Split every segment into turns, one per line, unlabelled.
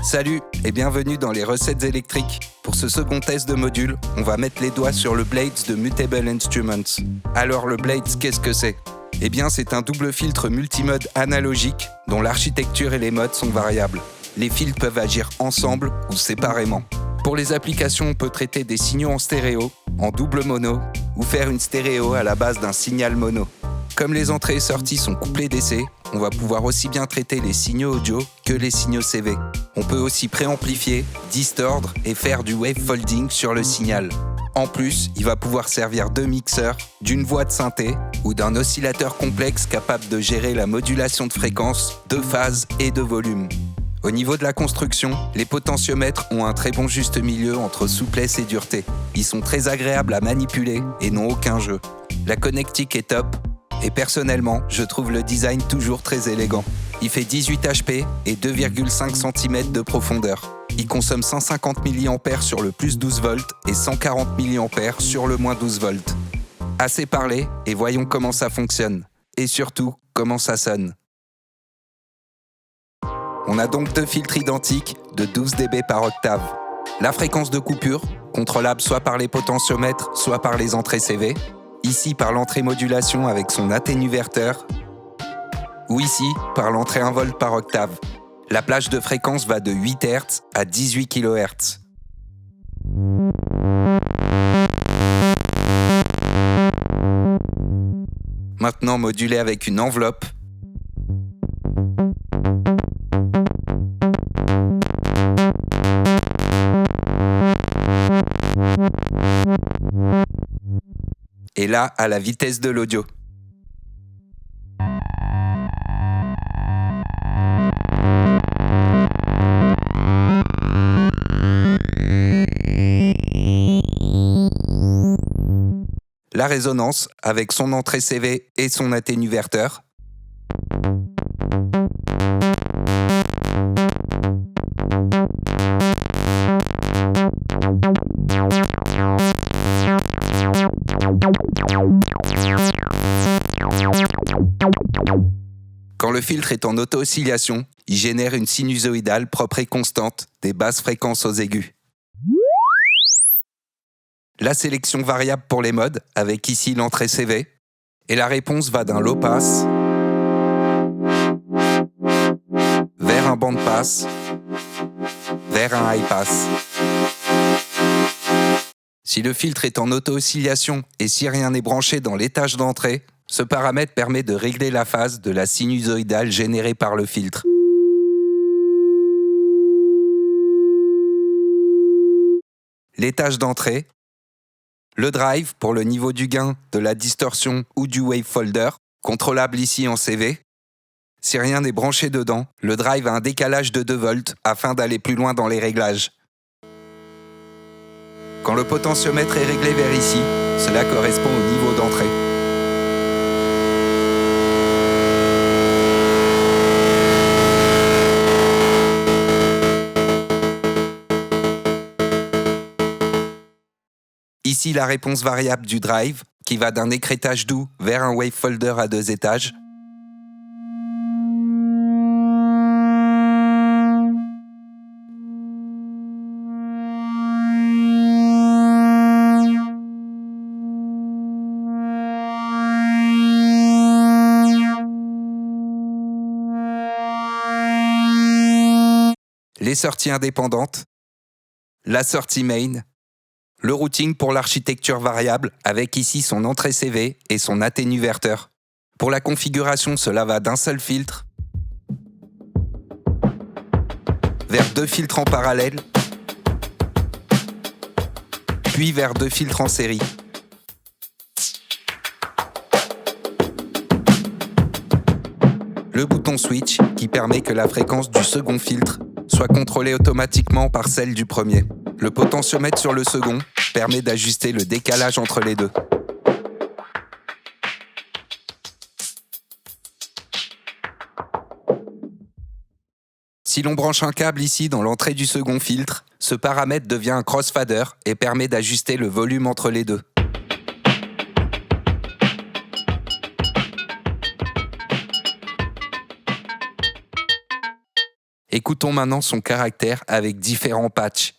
Salut et bienvenue dans les recettes électriques. Pour ce second test de module, on va mettre les doigts sur le Blades de Mutable Instruments. Alors le Blades, qu'est-ce que c'est ? Eh bien c'est un double filtre multimode analogique dont l'architecture et les modes sont variables. Les filtres peuvent agir ensemble ou séparément. Pour les applications, on peut traiter des signaux en stéréo, en double mono, ou faire une stéréo à la base d'un signal mono. Comme les entrées et sorties sont couplées d'essai, on va pouvoir aussi bien traiter les signaux audio que les signaux CV. On peut aussi préamplifier, distordre et faire du wave folding sur le signal. En plus, il va pouvoir servir de mixeur, d'une voix de synthé ou d'un oscillateur complexe capable de gérer la modulation de fréquence, de phase et de volume. Au niveau de la construction, les potentiomètres ont un très bon juste milieu entre souplesse et dureté. Ils sont très agréables à manipuler et n'ont aucun jeu. La connectique est top. Et personnellement, je trouve le design toujours très élégant. Il fait 18 HP et 2,5 cm de profondeur. Il consomme 150 mAh sur le plus 12 volts et 140 mAh sur le moins 12 volts. Assez parlé et voyons comment ça fonctionne. Et surtout, comment ça sonne. On a donc deux filtres identiques de 12 dB par octave. La fréquence de coupure, contrôlable soit par les potentiomètres, soit par les entrées CV. Ici par l'entrée modulation avec son atténuverteur, ou ici par l'entrée 1 volt par octave. La plage de fréquence va de 8 Hz à 18 kHz. Maintenant modulé avec une enveloppe. Et là, à la vitesse de l'audio. La résonance avec son entrée CV et son atténuverteur. Quand le filtre est en auto-oscillation, il génère une sinusoïdale propre et constante des basses fréquences aux aigus. La sélection variable pour les modes, avec ici l'entrée CV, et la réponse va d'un low pass vers un band pass vers un high pass. Si le filtre est en auto-oscillation et si rien n'est branché dans l'étage d'entrée, ce paramètre permet de régler la phase de la sinusoïdale générée par le filtre. L'étage d'entrée, le drive pour le niveau du gain, de la distorsion ou du wavefolder, contrôlable ici en CV. Si rien n'est branché dedans, le drive a un décalage de 2 volts afin d'aller plus loin dans les réglages. Quand le potentiomètre est réglé vers ici, cela correspond au niveau d'entrée. Ici la réponse variable du drive, qui va d'un écrêtage doux vers un wavefolder à 2 étages. Les sorties indépendantes, la sortie main, le routing pour l'architecture variable avec ici son entrée CV et son atténuverteur. Pour la configuration, cela va d'un seul filtre vers 2 filtres en parallèle, puis vers 2 filtres en série. Le bouton switch qui permet que la fréquence du second filtre soit contrôlée automatiquement par celle du premier. Le potentiomètre sur le second permet d'ajuster le décalage entre les deux. Si l'on branche un câble ici dans l'entrée du second filtre, ce paramètre devient un crossfader et permet d'ajuster le volume entre les deux. Écoutons maintenant son caractère avec différents patchs.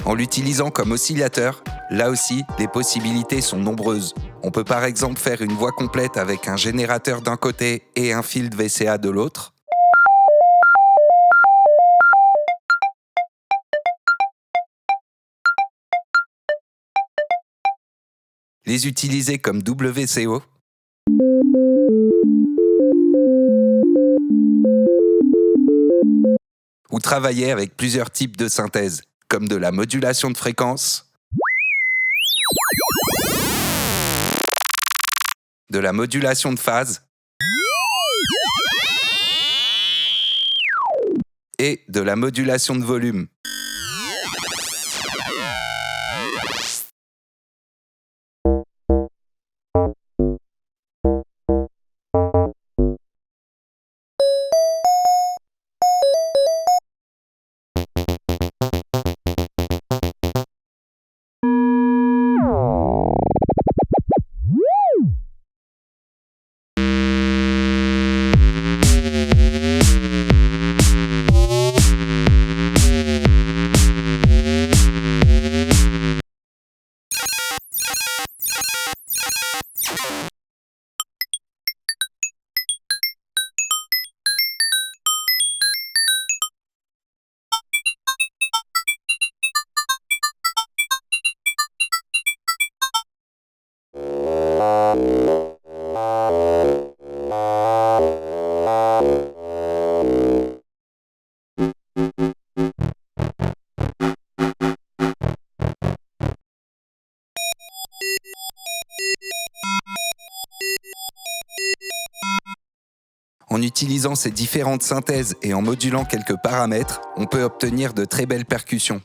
En l'utilisant comme oscillateur, là aussi, les possibilités sont nombreuses. On peut par exemple faire une voix complète avec un générateur d'un côté et un field VCA de l'autre. Les utiliser comme WCO. Ou travailler avec plusieurs types de synthèse, comme de la modulation de fréquence, de la modulation de phase et de la modulation de volume. utilisant ces différentes synthèses et en modulant quelques paramètres, on peut obtenir de très belles percussions.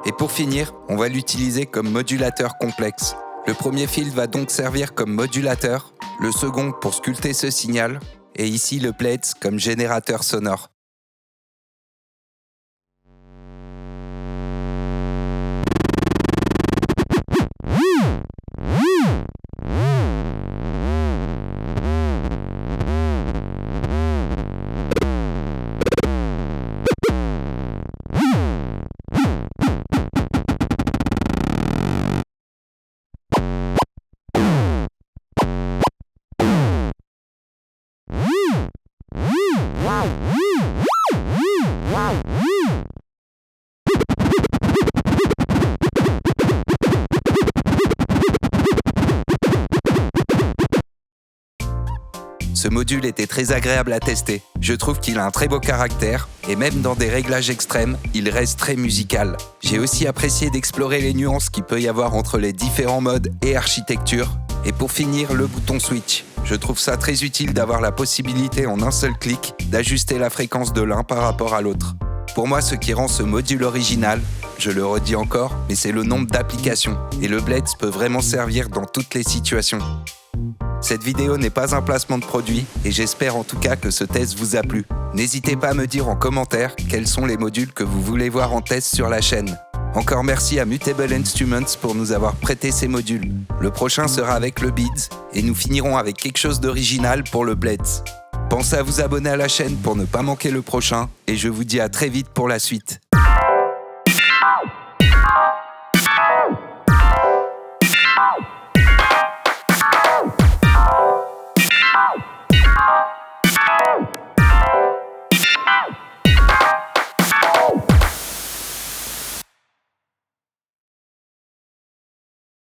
Et pour finir, on va l'utiliser comme modulateur complexe. Le premier fil va donc servir comme modulateur, le second pour sculpter ce signal, et ici le Blades comme générateur sonore. Ce module était très agréable à tester. Je trouve qu'il a un très beau caractère et même dans des réglages extrêmes, il reste très musical. J'ai aussi apprécié d'explorer les nuances qu'il peut y avoir entre les différents modes et architectures. Et pour finir, le bouton switch. Je trouve ça très utile d'avoir la possibilité en un seul clic d'ajuster la fréquence de l'un par rapport à l'autre. Pour moi, ce qui rend ce module original, je le redis encore, mais c'est le nombre d'applications. Et le Blades peut vraiment servir dans toutes les situations. Cette vidéo n'est pas un placement de produit et j'espère en tout cas que ce test vous a plu. N'hésitez pas à me dire en commentaire quels sont les modules que vous voulez voir en test sur la chaîne. Encore merci à Mutable Instruments pour nous avoir prêté ces modules. Le prochain sera avec le Beats et nous finirons avec quelque chose d'original pour le Blades. Pensez à vous abonner à la chaîne pour ne pas manquer le prochain et je vous dis à très vite pour la suite.